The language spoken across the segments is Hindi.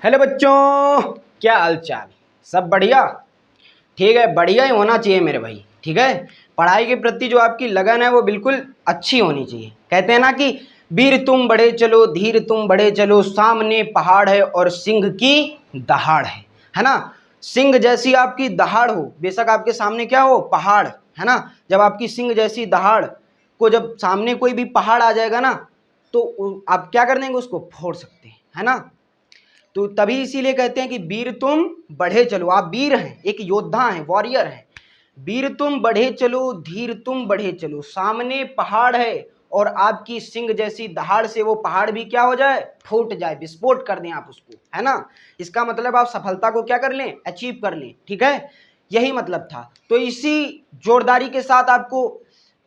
हेलो बच्चों, क्या हाल चाल? सब बढ़िया? ठीक है, बढ़िया ही होना चाहिए मेरे भाई। ठीक है, पढ़ाई के प्रति जो आपकी लगन है वो बिल्कुल अच्छी होनी चाहिए। कहते हैं ना कि वीर तुम बढ़े चलो, धीर तुम बढ़े चलो, सामने पहाड़ है और सिंह की दहाड़ है ना। सिंह जैसी आपकी दहाड़ हो, बेशक आपके सामने क्या हो, पहाड़, है ना। जब आपकी सिंह जैसी दहाड़ को, जब सामने कोई भी पहाड़ आ जाएगा ना, तो आप क्या कर देंगे, उसको फोड़ सकते हैं, है ना। तो तभी इसीलिए कहते हैं कि वीर तुम बढ़े चलो। आप वीर हैं, एक योद्धा हैं, वॉरियर हैं। वीर तुम बढ़े चलो, धीर तुम बढ़े चलो, सामने पहाड़ है और आपकी सिंह जैसी दहाड़ से वो पहाड़ भी क्या हो जाए, फूट जाए, विस्फोट कर दें आप उसको, है ना। इसका मतलब आप सफलता को क्या कर लें, अचीव कर लें। ठीक है, यही मतलब था। तो इसी जोरदारी के साथ आपको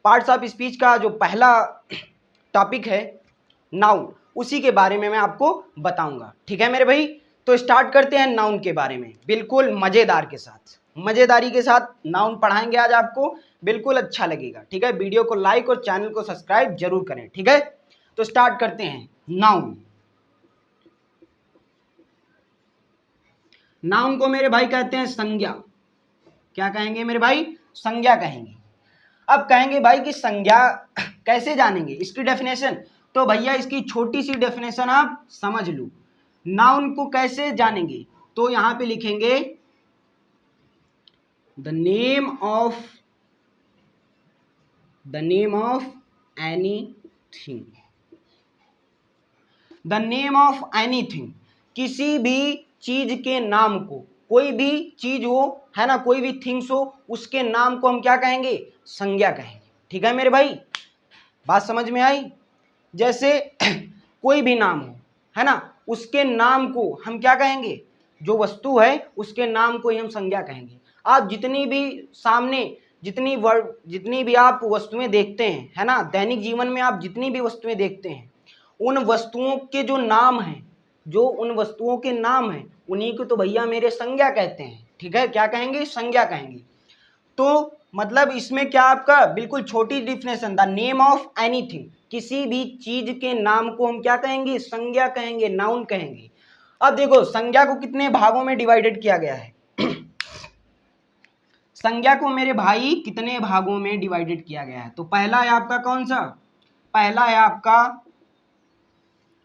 पार्ट्स ऑफ स्पीच का जो पहला टॉपिक है, नाउन, उसी के बारे में मैं आपको बताऊंगा। ठीक है मेरे भाई, तो स्टार्ट करते हैं नाउन के बारे में, बिल्कुल मजेदार के साथ, मजेदारी के साथ नाउन पढ़ाएंगे आज आपको, बिल्कुल अच्छा लगेगा। ठीक है, वीडियो को लाइक और चैनल को सब्सक्राइब जरूर करें। ठीक है, तो स्टार्ट करते हैं। नाउन, नाउन को मेरे भाई कहते हैं संज्ञा। क्या कहेंगे मेरे भाई, संज्ञा कहेंगे। अब कहेंगे भाई कि संज्ञा कैसे जानेंगे, इसकी डेफिनेशन, तो भैया इसकी छोटी सी डेफिनेशन आप समझ लो। नाउन को कैसे जानेंगे, तो यहां पे लिखेंगे the name of anything. The name of anything, किसी भी चीज के नाम को, कोई भी चीज हो, है ना, कोई भी थिंग्स हो, उसके नाम को हम क्या कहेंगे, संज्ञा कहेंगे। ठीक है मेरे भाई, बात समझ में आई। जैसे कोई भी नाम हो, है ना, उसके नाम को हम क्या कहेंगे, जो वस्तु है उसके नाम को ही हम संज्ञा कहेंगे। आप जितनी भी सामने, जितनी भी आप वस्तुएं देखते हैं, है ना, दैनिक जीवन में आप जितनी भी वस्तुएं देखते हैं, उन वस्तुओं के जो नाम हैं, जो उन वस्तुओं के नाम हैं, उन्हीं को तो भैया मेरे संज्ञा कहते हैं। ठीक है, क्या कहेंगे, संज्ञा कहेंगे। तो मतलब इसमें क्या, आपका बिल्कुल छोटी definition, the name of anything, किसी भी चीज के नाम को हम क्या कहेंगे, संज्ञा कहेंगे, नाउन कहेंगे। अब देखो संज्ञा को कितने भागों में डिवाइडेड किया गया है संज्ञा को मेरे भाई कितने भागों में डिवाइडेड किया गया है, तो पहला है आपका कौन सा, पहला है आपका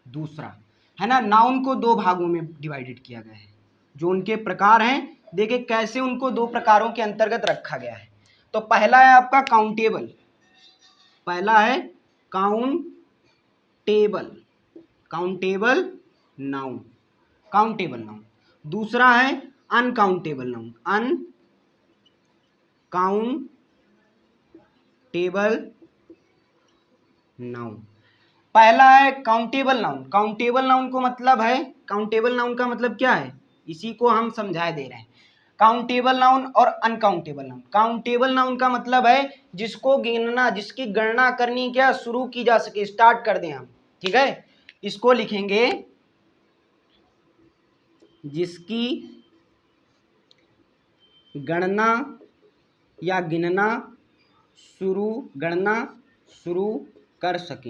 दूसरा, है ना। नाउन को दो भागों में डिवाइडेड किया गया है, जो उनके प्रकार हैं, देखिए कैसे उनको दो प्रकारों के अंतर्गत रखा गया है। तो पहला है आपका काउंटेबल, पहला है countable, countable noun, countable noun. दूसरा है अनकाउंटेबल नाउन, अनकाउंटेबल नाउन। पहला है काउंटेबल नाउन। काउंटेबल नाउन को मतलब है, काउंटेबल नाउन का मतलब क्या है, इसी को हम समझाए दे रहे हैं। काउंटेबल नाउन और अनकाउंटेबल नाउन। काउंटेबल नाउन का मतलब है जिसको गिनना, जिसकी गणना करनी क्या शुरू की जा सके, स्टार्ट कर दें हम। ठीक है, इसको लिखेंगे जिसकी गणना या गिनना शुरू, गणना शुरू कर सके,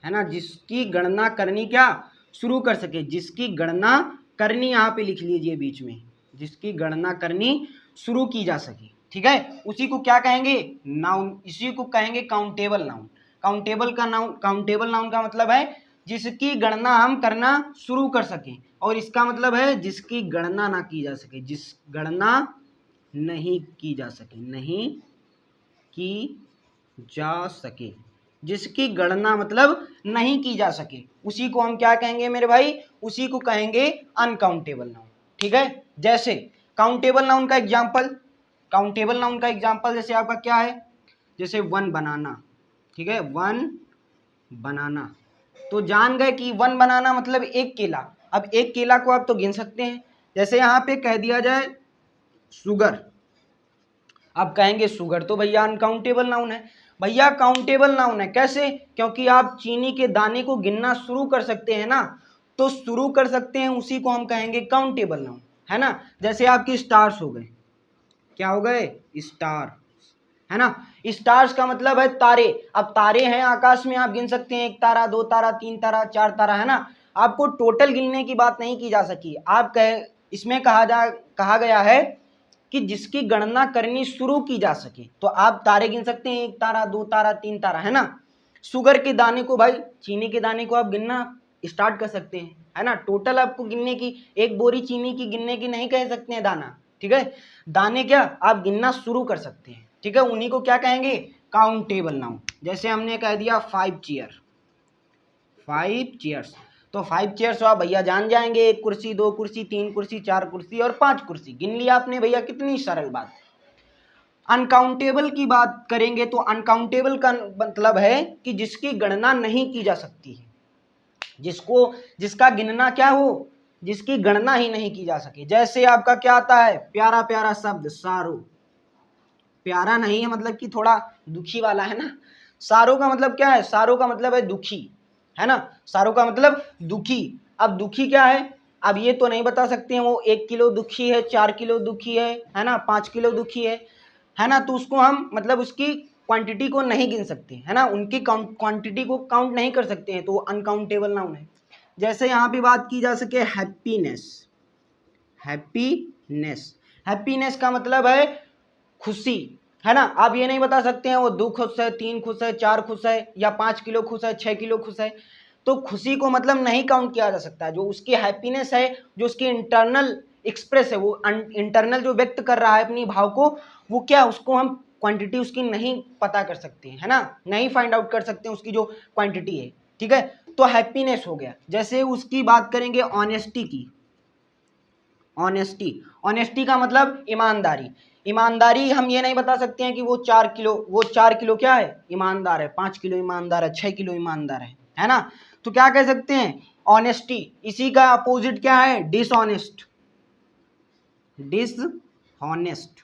है ना, जिसकी गणना करनी क्या शुरू कर सके, जिसकी गणना करनी यहाँ पे लिख लीजिए बीच में, जिसकी गणना करनी शुरू की जा सके। ठीक है, उसी को क्या कहेंगे, नाउन, इसी को कहेंगे काउंटेबल नाउन। काउंटेबल नाउन का मतलब है जिसकी गणना हम करना शुरू कर सकें, और इसका मतलब है जिसकी गणना ना की जा सके, जिस गणना नहीं की जा सके, नहीं की जा सके, जिसकी गणना मतलब नहीं की जा सके, उसी को हम क्या कहेंगे मेरे भाई, उसी को कहेंगे अनकाउंटेबल नाउन। ठीक है, जैसे काउंटेबल नाउन का एग्जांपल, काउंटेबल नाउन का एग्जांपल जैसे आपका क्या है, जैसे वन बनाना। ठीक है, वन बनाना, तो जान गए कि वन बनाना मतलब एक केला। अब एक केला को आप तो गिन सकते हैं, जैसे यहाँ पे कह दिया जाए शुगर, आप कहेंगे शुगर तो भैया अनकाउंटेबल नाउन है। भैया काउंटेबल नाउन है, कैसे, क्योंकि आप चीनी के दाने को गिनना शुरू कर सकते हैं ना, तो शुरू कर सकते हैं, उसी को हम कहेंगे काउंटेबल नाउन, है ना। जैसे आपकी स्टार्स हो गए, क्या हो गए, स्टार, है ना। स्टार्स का मतलब है तारे। अब तारे हैं आकाश में, आप गिन सकते हैं, एक तारा, दो तारा, तीन तारा, चार तारा, है ना। आपको टोटल गिनने की बात नहीं की जा सकी। आप इसमें कहा गया है कि जिसकी गणना करनी शुरू की जा सके। तो आप तारे गिन सकते हैं, 1 तारा, 2 तारा, 3 तारा, है ना। शुगर के दाने को भाई, चीनी के दाने को आप गिनना स्टार्ट कर सकते हैं, है ना। टोटल आपको गिनने की, एक बोरी चीनी की गिनने की नहीं कह सकते हैं दाना, ठीक है। दाने क्या आप गिनना शुरू कर सकते हैं, ठीक है। उन्हीं को क्या कहेंगे, काउंटेबल नाउन। जैसे हमने कह दिया 5 चेयर, 5 चेयर्स, तो 5 चेयर्स तो आप भैया जान जाएंगे, 1 कुर्सी, 2 कुर्सी, 3 कुर्सी, 4 कुर्सी और 5 कुर्सी, गिन लिया आपने भैया, कितनी सरल बात। अनकाउंटेबल की बात करेंगे तो अनकाउंटेबल का मतलब है कि जिसकी गणना नहीं की जा सकती है, जिसका गिनना क्या हो, जिसकी गणना ही नहीं की जा सके। जैसे आपका क्या आता है, प्यारा प्यारा शब्द सारो, प्यारा नहीं है मतलब कि थोड़ा दुखी वाला, है ना। सारो का मतलब क्या है, सारो का मतलब है दुखी, है ना। सारो का मतलब दुखी। अब दुखी क्या है, अब ये तो नहीं बता सकते हैं वो 1 किलो दुखी है, 4 किलो दुखी है ना, 5 किलो दुखी है ना। तो उसको हम मतलब उसकी क्वांटिटी को नहीं गिन सकते, है ना, उनकी क्वांटिटी को काउंट नहीं कर सकते हैं, तो वो अनकाउंटेबल नाउन है। जैसे यहाँ पे बात की जा सके हैप्पीनेस, हैप्पीनेस, हैप्पीनेस का मतलब है खुशी, है ना। आप ये नहीं बता सकते हैं वो 2 खुश है, 3 खुश है, 4 खुश है, या 5 किलो खुश है, 6 किलो खुश है। तो खुशी को मतलब नहीं काउंट किया जा सकता है। जो उसकी हैप्पीनेस है, जो उसकी इंटरनल एक्सप्रेस है, वो इंटरनल जो व्यक्त कर रहा है अपनी भाव को, वो क्या, उसको हम क्वांटिटी उसकी नहीं पता कर सकते हैं, है ना, नहीं फाइंड आउट कर सकते हैं उसकी जो क्वांटिटी है, ठीक है। तो हैप्पीनेस हो गया। जैसे उसकी बात करेंगे ऑनेस्टी की, ऑनेस्टी, ऑनेस्टी का मतलब ईमानदारी। ईमानदारी हम ये नहीं बता सकते हैं कि वो 4 किलो क्या है, ईमानदार है, 5 किलो ईमानदार है, 6 किलो ईमानदार है ना। तो क्या कह सकते हैं, ऑनेस्टी। इसी का अपोजिट क्या है, डिसऑनेस्ट, डिसऑनेस्ट,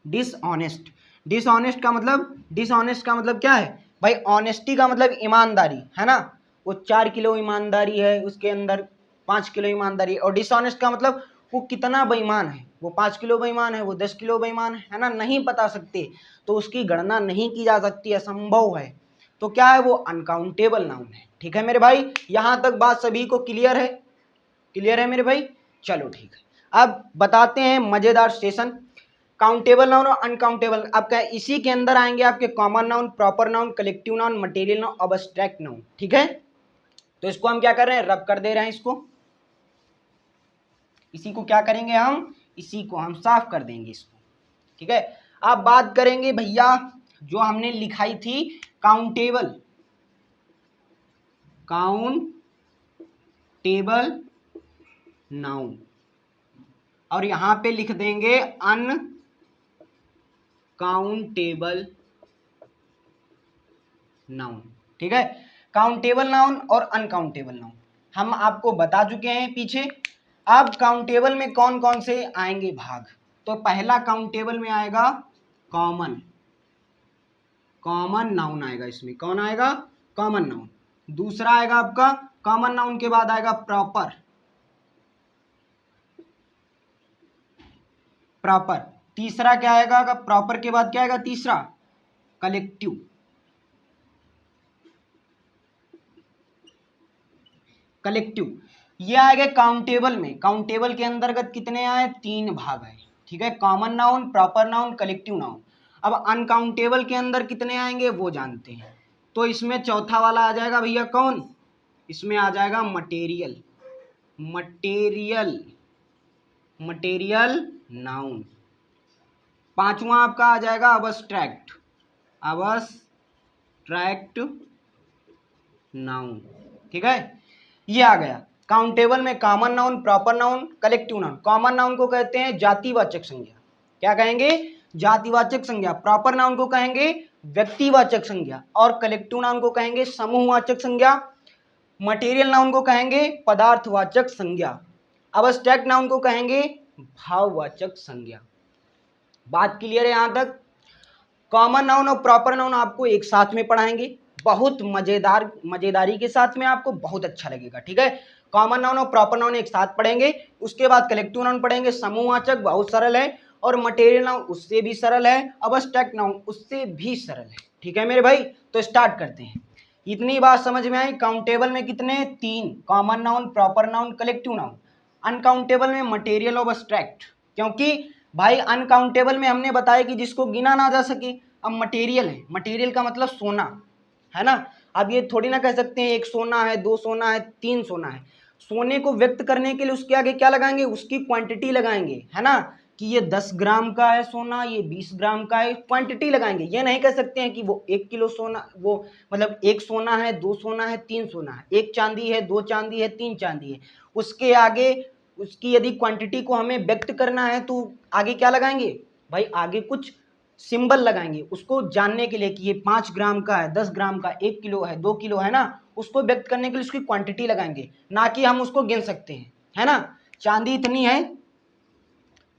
डिसऑनेस्ट, डिसऑनेस्ट का मतलब क्या है भाई, ऑनेस्टी का मतलब ईमानदारी, है ना। वो 4 किलो ईमानदारी है, उसके अंदर 5 किलो ईमानदारी है। और डिसऑनेस्ट का मतलब वो कितना बेईमान है, वो 5 किलो बेईमान है, वो 10 किलो बेईमान है ना, नहीं बता सकते, तो उसकी गणना नहीं की जा सकती, असंभव है। तो क्या है, वो अनकाउंटेबल नाउन है, ठीक है मेरे भाई। यहां तक बात सभी को क्लियर है, क्लियर है मेरे भाई। चलो ठीक है, अब बताते हैं मजेदार सेशन, काउंटेबल नाउन और अनकाउंटेबल। आपका इसी के अंदर आएंगे आपके common noun, proper noun, collective noun, material noun, abstract noun, ठीक है। तो इसको हम क्या कर रहे हैं, रब कर दे रहे हैं इसको, इसी को क्या करेंगे हम, इसी को हम साफ कर देंगे इसको, ठीक है। अब बात करेंगे भैया जो हमने लिखाई थी काउंटेबल, काउंटेबल नाउन, और यहां पे लिख देंगे अनकाउंटेबल नाउन, ठीक है। काउंटेबल नाउन और अनकाउंटेबल नाउन हम आपको बता चुके हैं पीछे। अब काउंटेबल में कौन कौन से आएंगे भाग, तो पहला काउंटेबल में आएगा कॉमन, कॉमन नाउन आएगा इसमें, कौन आएगा, कॉमन नाउन। दूसरा आएगा आपका, कॉमन नाउन के बाद आएगा प्रॉपर, प्रॉपर। तीसरा क्या आएगा, प्रॉपर के बाद क्या आएगा, तीसरा कलेक्टिव, कलेक्टिव। ये आएगा काउंटेबल में। काउंटेबल के अंतर्गत कितने आए, 3 भाग आए, ठीक है, common noun, proper noun, collective noun. अब अनकाउंटेबल के अंदर कितने आएंगे वो जानते हैं, तो इसमें चौथा वाला आ जाएगा भैया कौन, इसमें आ जाएगा मटेरियल, मटेरियल, मटेरियल नाउन। पांचवा आपका आ जाएगा अब्स्ट्रैक्ट, अब्स्ट्रैक्ट नाउन, ठीक है। ये आ गया काउंटेबल में common noun, proper noun, collective noun. Common noun को कहते हैं जातिवाचक संज्ञा, क्या कहेंगे, जातिवाचक संज्ञा। प्रॉपर नाउन को कहेंगे व्यक्तिवाचक संज्ञा, और कलेक्टिव नाउन को कहेंगे समूहवाचक संज्ञा। मटेरियल नाउन को कहेंगे पदार्थवाचक संज्ञा। अब्स्ट्रैक्ट नाउन को कहेंगे भाववाचक संज्ञा। बात क्लियर है यहां तक। कॉमन नाउन और प्रॉपर नाउन आपको एक साथ में पढ़ाएंगे, बहुत मजेदारी के साथ में, आपको बहुत अच्छा लगेगा, ठीक है। कॉमन नाउन और प्रॉपर नाउन एक साथ पढ़ेंगे, उसके बाद कलेक्टिव नाउन पढ़ेंगे, समूहवाचक बहुत सरल है, और मटेरियल नाउन उससे भी सरल है, अब्स्ट्रैक्ट नाउन उससे भी सरल है, ठीक है मेरे भाई। तो स्टार्ट करते हैं। इतनी बात समझ में आई। काउंटेबल में कितने? 3, common noun, proper noun, collective noun. Uncountable में मटेरियल ऑफ एब्स्ट्रैक्ट, क्योंकि भाई अनकाउंटेबल में हमने बताया कि जिसको गिना ना जा सके। अब मटेरियल है, मटेरियल का मतलब सोना है ना। अब ये थोड़ी ना कह सकते हैं 1 सोना है, 2 सोना है, 3 सोना है। सोने को व्यक्त करने के लिए उसके आगे क्या लगाएंगे? उसकी क्वांटिटी लगाएंगे, है ना, कि ये 10 ग्राम का है सोना, ये 20 ग्राम का है, क्वांटिटी लगाएंगे। ये नहीं कह सकते हैं कि वो 1 किलो सोना, वो मतलब 1 सोना है, 2 सोना है, 3 सोना है, 1 चांदी है, 2 चांदी है, 3 चांदी है। उसके आगे उसकी यदि क्वांटिटी को हमें व्यक्त करना है तो आगे क्या लगाएंगे भाई? आगे कुछ सिंबल लगाएंगे उसको जानने के लिए कि ये 5 ग्राम का है, 10 ग्राम का, 1 किलो है, 2 किलो है ना। उसको व्यक्त करने के लिए उसकी क्वांटिटी लगाएंगे, ना कि हम उसको गिन सकते हैं, है ना। चांदी इतनी है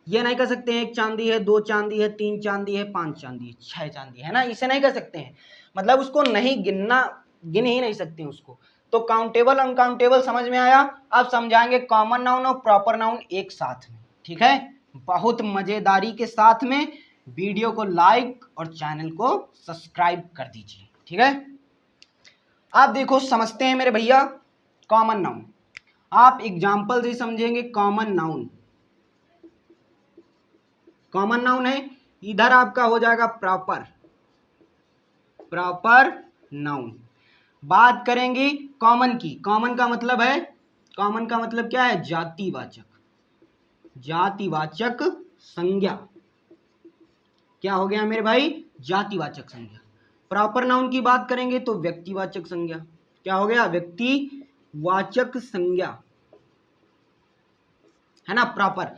ये नहीं कह सकते हैं 1 चांदी है, 2 चांदी है, 3 चांदी है, 5 चांदी है, 6 चांदी है ना, इसे नहीं कह सकते हैं। मतलब उसको नहीं गिनना, गिन ही नहीं सकते हैं उसको। तो काउंटेबल अनकाउंटेबल समझ में आया। अब समझाएंगे कॉमन नाउन और प्रॉपर नाउन एक साथ में, ठीक है, बहुत मजेदारी के साथ में। वीडियो को लाइक और चैनल को सब्सक्राइब कर दीजिए, ठीक है। आप देखो समझते हैं मेरे भैया कॉमन नाउन। आप एग्जाम्पल से समझेंगे कॉमन नाउन। कॉमन नाउन है, इधर आपका हो जाएगा प्रॉपर, प्रॉपर नाउन। बात करेंगे कॉमन की। कॉमन का मतलब है, कॉमन का मतलब क्या है? जातिवाचक, जातिवाचक संज्ञा। क्या हो गया मेरे भाई? जातिवाचक संज्ञा। प्रॉपर नाउन की बात करेंगे तो व्यक्तिवाचक संज्ञा। क्या हो गया? व्यक्तिवाचक संज्ञा, है ना, प्रॉपर।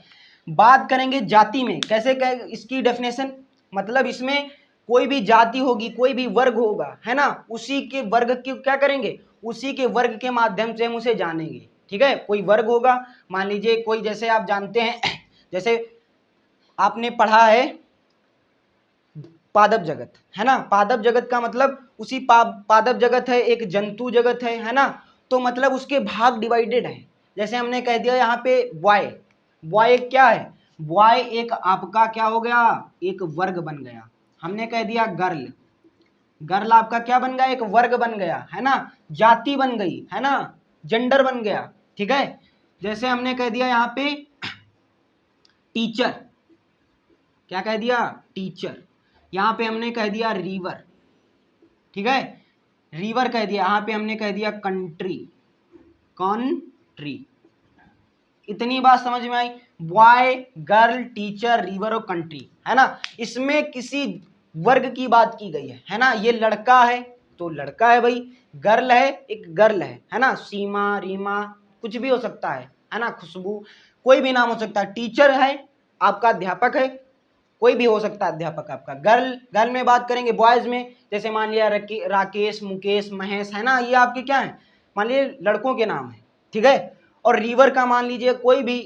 बात करेंगे जाति में, कैसे इसकी डेफिनेशन, मतलब इसमें कोई भी जाति होगी, कोई भी वर्ग होगा, है ना, उसी के वर्ग की क्या करेंगे? उसी के वर्ग के माध्यम से हम उसे जानेंगे, ठीक है। कोई वर्ग होगा, मान लीजिए कोई, जैसे आप जानते हैं जैसे आपने पढ़ा है पादप जगत, है ना। पादप जगत का मतलब उसी पादप जगत है, एक जंतु जगत है ना। तो मतलब उसके भाग डिवाइडेड है। जैसे हमने कह दिया यहाँ पे बॉय, बॉय एक क्या है? बॉय एक आपका क्या हो गया? एक वर्ग बन गया। हमने कह दिया गर्ल, गर्ल आपका क्या बन गया? एक वर्ग बन गया, है ना, जाति बन गई, है ना, जेंडर बन गया, ठीक है। जैसे हमने कह दिया यहाँ पे टीचर, क्या कह दिया? टीचर। यहाँ पे हमने कह दिया रिवर, ठीक है, रिवर कह दिया। यहाँ पे हमने कह दिया कंट्री, कंट्री। इतनी बात समझ में आई? बॉय, गर्ल, टीचर, रिवर और कंट्री, है ना। इसमें किसी वर्ग की बात की गई है ना। ये लड़का है तो लड़का है भाई, गर्ल है एक गर्ल है ना। सीमा, रीमा, कुछ भी हो सकता है ना, खुशबू, कोई भी नाम हो सकता है। टीचर है आपका, अध्यापक है, कोई भी हो सकता है अध्यापक आपका। गर्ल, गर्ल में बात करेंगे बॉयज में, जैसे मान लिया राकेश, मुकेश, महेश, है ना, ये आपके क्या है? मान लीजिए लड़कों के नाम है, ठीक है। और रिवर का मान लीजिए कोई भी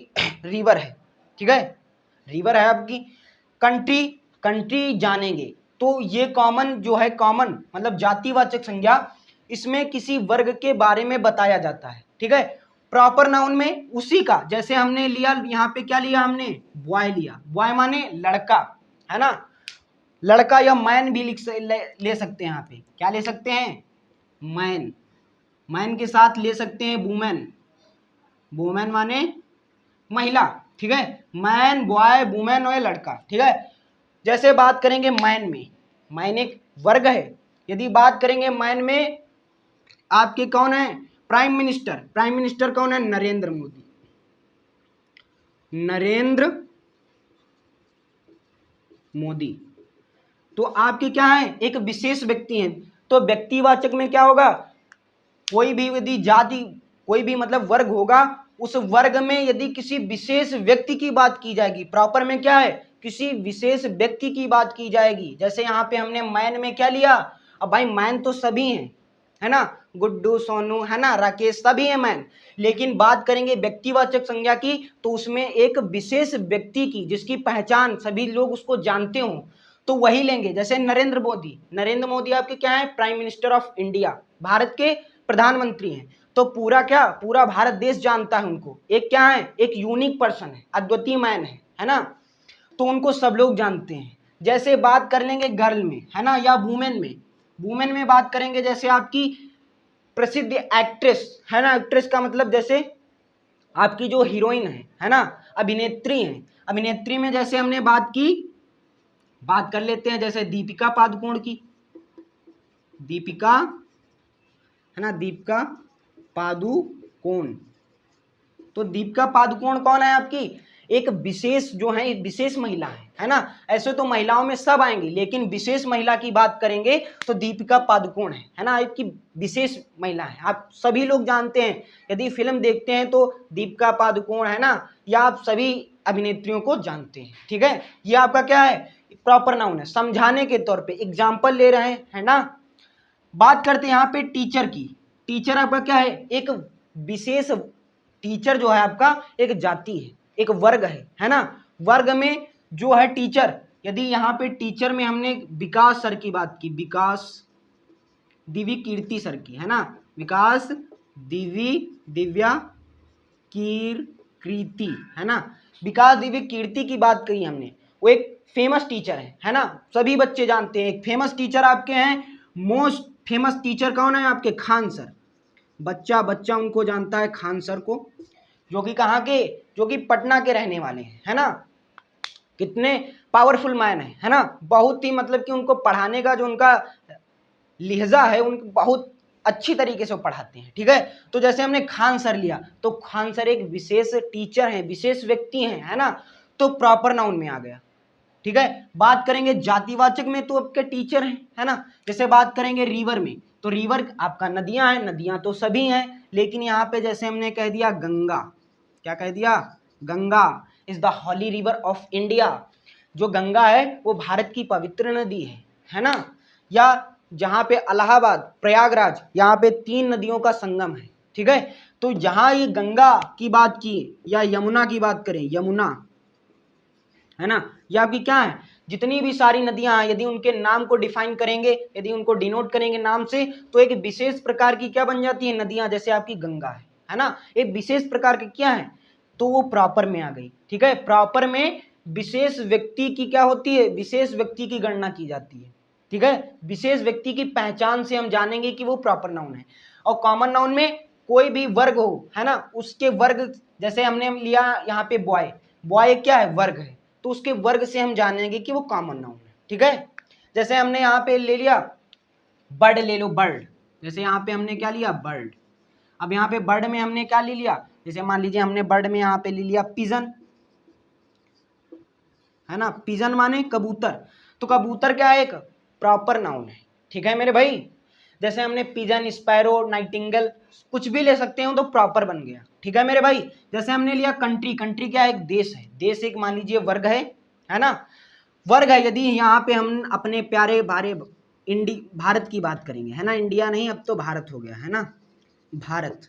रिवर है, ठीक है, रिवर है आपकी। कंट्री, कंट्री जानेंगे। तो ये कॉमन जो है, कॉमन मतलब जातिवाचक संज्ञा, इसमें किसी वर्ग के बारे में बताया जाता है, ठीक है। प्रॉपर नाउन में उसी का, जैसे हमने लिया यहाँ पे, क्या लिया हमने? बॉय लिया। बॉय माने लड़का, है ना, लड़का, या मैन भी ले सकते हैं। यहाँ पे क्या ले सकते हैं? मैन। मैन के साथ ले सकते हैं वुमेन, वुमेन माने महिला, ठीक है। मैन, बॉय, वुमेन और लड़का, ठीक है। जैसे बात करेंगे मैन में, मैन एक वर्ग है। यदि बात करेंगे मैन में, आपके कौन है? Prime minister. प्राइम मिनिस्टर कौन है? नरेंद्र मोदी, नरेंद्र मोदी। तो आपके क्या है? एक विशेष व्यक्ति हैं। तो व्यक्तिवाचक में क्या होगा? कोई भी यदि जाति, कोई भी मतलब वर्ग होगा, उस वर्ग में यदि किसी विशेष व्यक्ति की बात की जाएगी। प्रॉपर में क्या है? किसी विशेष व्यक्ति की बात की जाएगी। जैसे यहाँ पे हमने मैन में क्या लिया? अब भाई मैन तो सभी हैं, है ना, गुड्डू, सोनू, है ना, राकेश, सभी है मैन। लेकिन बात करेंगे व्यक्तिवाचक संज्ञा की, तो उसमें एक विशेष व्यक्ति की, जिसकी पहचान सभी लोग उसको जानते हो, तो वही लेंगे। जैसे नरेंद्र मोदी, नरेंद्र मोदी आपके क्या है? Prime minister of India, Bharat के प्रधानमंत्री हैं। तो पूरा क्या, पूरा भारत देश जानता है उनको। एक क्या है? एक यूनिक पर्सन है, अद्वितीय मैन है ना, तो उनको सब लोग जानते हैं। जैसे बात कर लेंगे गर्ल में, है ना, या वुमेन में। वुमेन में बात करेंगे जैसे आपकी प्रसिद्ध एक्ट्रेस, है ना, एक्ट्रेस का मतलब जैसे आपकी जो हीरोइन है ना, अभिनेत्री है, अभिनेत्री में जैसे हमने बात कर लेते हैं जैसे दीपिका पादुकोण की, दीपिका, है ना, दीपिका पादुकोण। तो दीपिका पादुकोण कौन है आपकी, एक विशेष जो है, विशेष महिला है ना। ऐसे तो महिलाओं में सब आएंगी, लेकिन विशेष महिला की बात करेंगे तो दीपिका पादुकोण है ना, एक विशेष महिला है। आप सभी लोग जानते हैं, यदि फिल्म देखते हैं तो दीपिका पादुकोण, है ना, या आप सभी अभिनेत्रियों को जानते हैं। ठीक है, ये आपका क्या है, प्रॉपर नाउन है, समझाने के तौर पे एग्जाम्पल ले रहे हैं, है ना। बात करते हैं यहाँ पे टीचर की। टीचर आपका क्या है, एक विशेष, टीचर जो है आपका एक जाति है, एक वर्ग है ना। वर्ग में जो है टीचर, यदि यहाँ पे टीचर में हमने विकास सर की बात की, विकास दिव्य कीर्ति सर की, है ना, विकास दिव्या कीर्ति, है ना, विकास दिव्य कीर्ति की बात कही हमने, वो एक फेमस टीचर है ना, सभी बच्चे जानते हैं। एक फेमस टीचर आपके हैं, मोस्ट फेमस टीचर कौन है आपके, खान सर। बच्चा उनको जानता है, खान सर को, जो कि कहाँ के, जो कि पटना के रहने वाले हैं, है ना। कितने पावरफुल मैन है ना, बहुत ही मतलब कि उनको पढ़ाने का जो उनका लहजा है, उनको बहुत अच्छी तरीके से पढ़ाते हैं। ठीक है, तो जैसे हमने खान सर लिया, तो खान सर एक विशेष टीचर हैं, विशेष व्यक्ति हैं, है ना, तो प्रॉपर नाउन में आ गया। ठीक है, बात करेंगे जातिवाचक में तो आपके टीचर हैं, है ना। जैसे बात करेंगे रिवर में, तो रिवर आपका नदियां हैं, नदियां तो सभी हैं, लेकिन यहाँ पे जैसे हमने कह दिया गंगा, क्या कह दिया, Ganga is the holy river of India. जो गंगा है वो भारत की पवित्र नदी है ना। या जहाँ पे इलाहाबाद, प्रयागराज, यहाँ पे 3 नदियों का संगम है। ठीक है, तो जहाँ ये गंगा की बात की या यमुना की बात करें, यमुना, है ना, ये आपकी क्या है, जितनी भी सारी नदियां हैं, यदि उनके नाम को डिफाइन करेंगे, यदि उनको डिनोट करेंगे नाम से, तो एक विशेष प्रकार की क्या बन जाती है नदियां, जैसे आपकी गंगा है ना, एक विशेष प्रकार की क्या है, तो वो प्रॉपर में आ गई। ठीक है, प्रॉपर में विशेष व्यक्ति की क्या होती है, विशेष व्यक्ति की गणना की जाती है। ठीक है, विशेष व्यक्ति की पहचान से हम जानेंगे कि वो प्रॉपर नाउन है। और कॉमन नाउन में कोई भी वर्ग हो, है ना, उसके वर्ग, जैसे हमने लिया यहाँ पे बॉय, बॉय क्या है, वर्ग है, तो उसके वर्ग से हम जानेंगे कि वो कॉमन नाउन है। ठीक है, जैसे हमने यहाँ पे ले लिया बर्ड, ले लो बर्ड, जैसे यहाँ पे हमने क्या लिया, बर्ड। अब यहाँ पे बर्ड में हमने क्या ले लिया, जैसे मान लीजिए हमने बर्ड में यहाँ पे ले लिया पिजन, है ना, पिजन माने कबूतर, तो कबूतर क्या है, एक प्रॉपर नाउन है। ठीक है मेरे भाई, जैसे हमने पिजन, स्पैरो, नाइटिंगेल, कुछ भी ले सकते हो तो प्रॉपर बन गया। ठीक है मेरे भाई, जैसे हमने लिया कंट्री, कंट्री क्या है, एक देश है, देश एक मान लीजिए वर्ग है ना, वर्ग है। यदि यहाँ पे हम अपने प्यारे भारत की बात करेंगे, है ना, इंडिया नहीं अब तो भारत हो गया, है ना, भारत,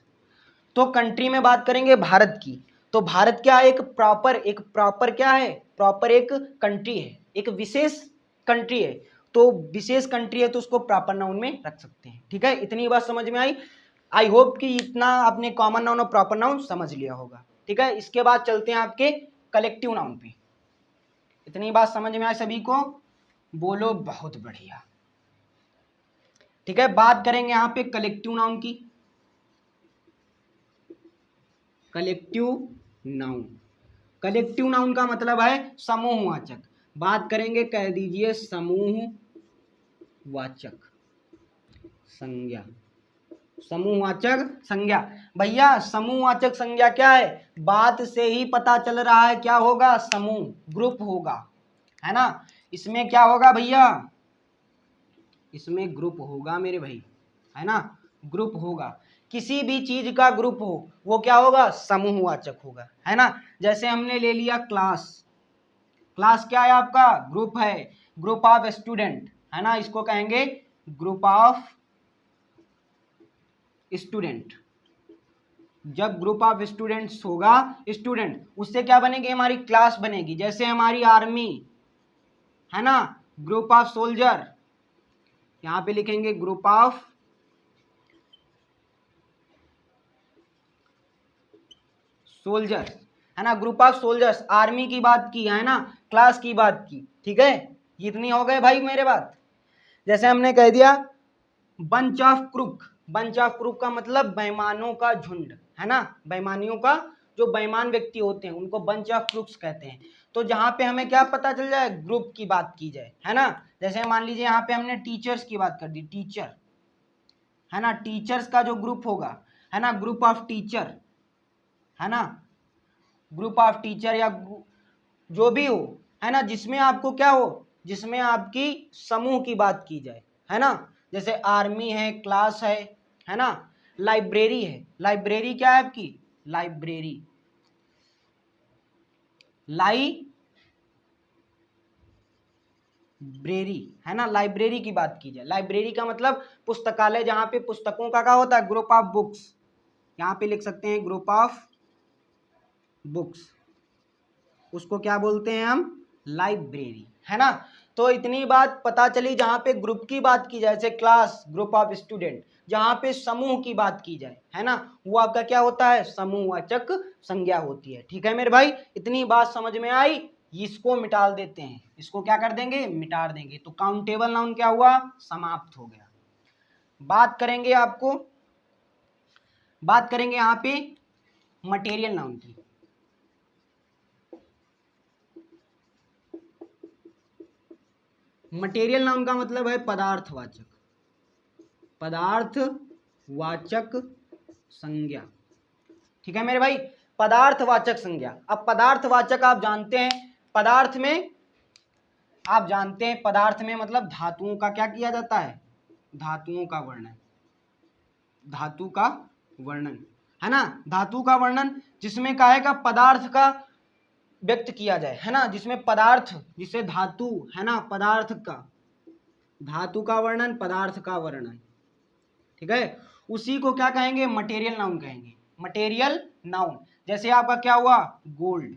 तो कंट्री में बात करेंगे भारत की, तो भारत क्या है, एक प्रॉपर क्या है, प्रॉपर एक कंट्री है, एक विशेष कंट्री है, तो विशेष कंट्री है तो उसको प्रॉपर नाउन में रख सकते हैं। ठीक है, इतनी बात समझ में आई। आई होप कि इतना आपने कॉमन नाउन और प्रॉपर नाउन समझ लिया होगा। ठीक है, इसके बाद चलते हैं आपके कलेक्टिव नाउन पे। इतनी बात समझ में आई सभी को, बोलो बहुत बढ़िया। ठीक है, बात करेंगे यहाँ पे कलेक्टिव नाउन की। कलेक्टिव नाउन, कलेक्टिव नाउन का मतलब है समूहवाचक। बात करेंगे, कह दीजिए समूहवाचक संज्ञा, समूहवाचक संज्ञा। भैया समूहवाचक संज्ञा क्या है, बात से ही पता चल रहा है क्या होगा, समूह, ग्रुप होगा, है ना। इसमें क्या होगा भैया, इसमें ग्रुप होगा मेरे भाई, है ना, ग्रुप होगा। किसी भी चीज का ग्रुप हो वो क्या होगा, समूहवाचक होगा, है ना। जैसे हमने ले लिया क्लास, क्लास क्या है आपका, ग्रुप है, ग्रुप ऑफ स्टूडेंट, है ना, इसको कहेंगे ग्रुप ऑफ स्टूडेंट। जब ग्रुप ऑफ स्टूडेंट्स होगा, स्टूडेंट, उससे क्या बनेगी, हमारी क्लास बनेगी। जैसे हमारी आर्मी, है ना, ग्रुप ऑफ सोल्जर, यहां पे लिखेंगे ग्रुप ऑफ सोल्जर्स, है ना, ग्रुप ऑफ सोल्जर्स। आर्मी की बात की, है ना, क्लास की बात की। ठीक है, इतनी हो गए भाई मेरे बात। जैसे हमने कह दिया bunch of crook, bunch of group का मतलब बेईमानों का झुंड, है ना, बेईमानियों का, जो बेईमान व्यक्ति होते हैं उनको बंच ऑफ ग्रुप्स कहते हैं। तो जहाँ पे हमें क्या पता चल जाए, ग्रुप की बात की जाए, है ना, जैसे मान लीजिए यहाँ पे हमने टीचर्स की बात कर दी, टीचर, है ना, टीचर्स का जो ग्रुप होगा, है ना, ग्रुप ऑफ टीचर, है ना, ग्रुप ऑफ टीचर या जो भी हो, है ना, जिसमें आपको क्या हो, जिसमें आपकी समूह की बात की जाए, है ना, जैसे आर्मी है, क्लास है ना, लाइब्रेरी है, लाइब्रेरी क्या है आपकी, लाइब्रेरी, लाइब्रेरी, है ना, लाइब्रेरी की बात की जाए, लाइब्रेरी का मतलब पुस्तकालय, जहां पे पुस्तकों का क्या होता है, ग्रुप ऑफ बुक्स, यहाँ पे लिख सकते हैं ग्रुप ऑफ बुक्स, उसको क्या बोलते हैं हम, लाइब्रेरी, है ना। तो इतनी बात पता चली, जहां पे ग्रुप की बात की जाए, जैसे क्लास, ग्रुप ऑफ स्टूडेंट, जहां पे समूह की बात की जाए, है ना, वो आपका क्या होता है, समूहवाचक संज्ञा होती है। ठीक है मेरे भाई, इतनी बात समझ में आई, इसको मिटा देते हैं, इसको क्या कर देंगे, मिटा देंगे, तो काउंटेबल नाउन क्या हुआ, समाप्त हो गया। बात करेंगे आपको, बात करेंगे यहाँ पे मटेरियल नाउन की। मटेरियल नाउन का मतलब है पदार्थवाचक, पदार्थवाचक संज्ञा। ठीक है मेरे भाई, पदार्थवाचक संज्ञा। अब पदार्थवाचक आप जानते हैं, पदार्थ में आप जानते हैं, पदार्थ में मतलब धातुओं का क्या किया जाता है, धातुओं का वर्णन, धातु का वर्णन, है ना, धातु का वर्णन, जिसमें कहेगा पदार्थ का व्यक्त किया जाए, है ना, जिसमें पदार्थ, जिसे धातु, है ना, पदार्थ का, धातु का वर्णन, पदार्थ का वर्णन, ठीक है, उसी को क्या कहेंगे, मटेरियल नाउन कहेंगे, मटेरियल नाउन। जैसे आपका क्या हुआ, गोल्ड,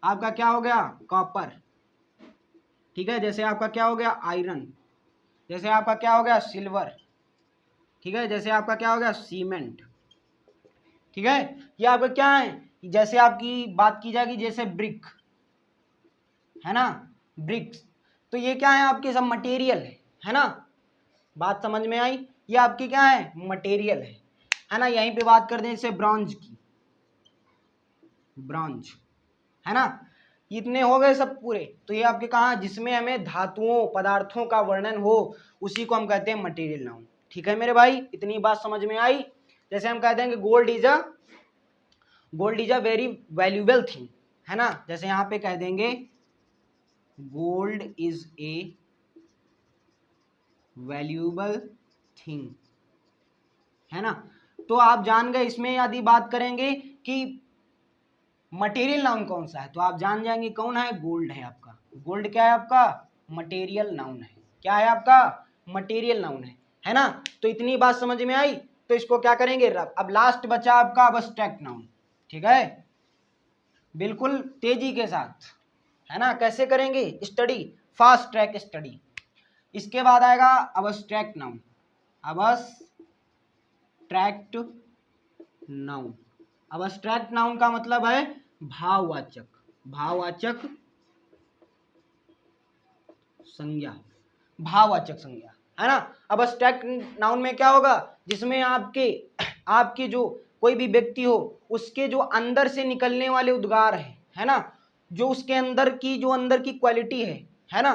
आपका क्या हो गया, कॉपर, ठीक है, जैसे आपका क्या हो गया, आयरन, जैसे आपका क्या हो गया, सिल्वर, ठीक है, जैसे आपका क्या हो गया, सीमेंट, ठीक है, ये आपका क्या है, जैसे आपकी बात की जाएगी, जैसे ब्रिक, है ना, ब्रिक्स, तो ये क्या है, आपके सब मटेरियल है ना, बात समझ में आई, ये आपकी क्या है, मटेरियल है ना। यहीं पे बात कर दें जैसे ब्रॉन्ज की, ब्रॉन्ज, है ना, इतने हो गए सब पूरे, तो ये आपके कहाँ, जिसमें हमें धातुओं, पदार्थों का वर्णन हो, उसी को हम कहते हैं मटेरियल नाउन। ठीक है मेरे भाई, इतनी बात समझ में आई। जैसे हम कहते हैं कि gold is a very valuable thing, है ना, जैसे यहाँ पे कह देंगे gold is a valuable thing, है ना। तो आप जान गए, इसमें यदि बात करेंगे कि मटेरियल नाउन कौन सा है, तो आप जान जाएंगे कौन है, गोल्ड है आपका, गोल्ड क्या है आपका, मटेरियल नाउन है, क्या है आपका, मटेरियल नाउन है ना। तो इतनी बात समझ में आई, तो इसको क्या करेंगे, अब लास्ट बचा आपका अब्स्ट्रैक्ट नाउन, ठीक है, बिल्कुल तेजी के साथ, है ना, कैसे करेंगे स्टडी, फास्ट ट्रैक स्टडी। इसके बाद आएगा abstract noun, abstract noun, abstract noun का मतलब है भाववाचक, भाववाचक संज्ञा, भाववाचक संज्ञा, है ना। अब्स्ट्रैक्ट नाउन में क्या होगा, जिसमें आपके जो कोई भी व्यक्ति हो, उसके जो अंदर से निकलने वाले उद्गार है ना, जो उसके अंदर की क्वालिटी है ना,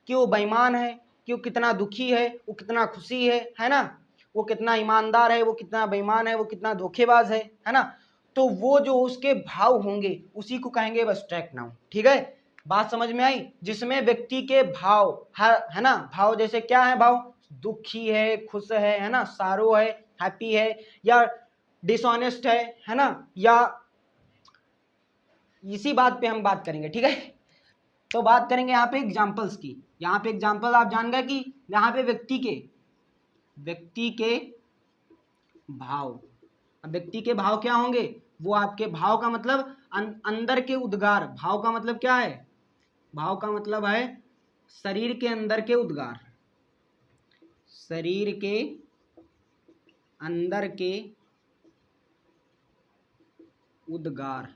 कि वो बेईमान है, कि वो कितना दुखी है, वो कितना खुशी है ना, वो कितना ईमानदार है, वो कितना बेईमान है, वो कितना धोखेबाज है ना, तो वो जो उसके भाव होंगे उसी को कहेंगे अब्स्ट्रैक्ट नाउन। ठीक है, बात समझ में आई, जिसमें व्यक्ति के भाव है ना, भाव जैसे क्या है, भाव दुखी है, खुश है ना, सारो है, हैप्पी है, या डिसऑनेस्ट है ना, या इसी बात पे हम बात करेंगे। ठीक है, तो बात करेंगे यहाँ पे एग्जाम्पल्स की। यहाँ पे एग्जाम्पल आप जान गए कि यहाँ पे व्यक्ति के भाव, व्यक्ति के भाव क्या होंगे, वो आपके भाव का मतलब अंदर के उद्गार, भाव का मतलब क्या है, भाव का मतलब है शरीर के अंदर के उद्गार, शरीर के अंदर के उद्गार,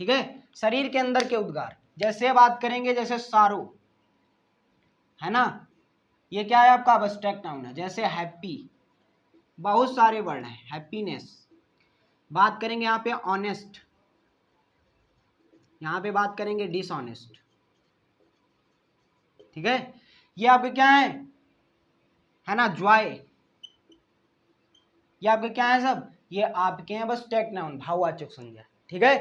ठीक है, शरीर के अंदर के उद्गार। जैसे बात करेंगे, जैसे सारो, है ना, ये क्या है आपका एब्स्ट्रैक्ट नाउन है। जैसे हैप्पी, बहुत सारे वर्ड हैं, हैप्पीनेस। बात करेंगे यहाँ पे ऑनेस्ट, यहाँ पे बात करेंगे डिसऑनेस्ट, ठीक है। ये आपके क्या है ना, जॉय, ये आपके क्या है सब, ये आपके हैं बस टेक नाउन, भाववाचक संज्ञा, ठीक है।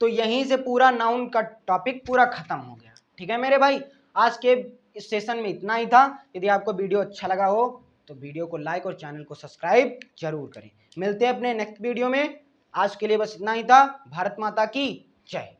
तो यहीं से पूरा नाउन का टॉपिक पूरा खत्म हो गया, ठीक है मेरे भाई। आज के इस सेशन में इतना ही था। यदि आपको वीडियो अच्छा लगा हो तो वीडियो को लाइक और चैनल को सब्सक्राइब जरूर करें। मिलते हैं अपने नेक्स्ट वीडियो में। आज के लिए बस इतना ही था। भारत माता की जय।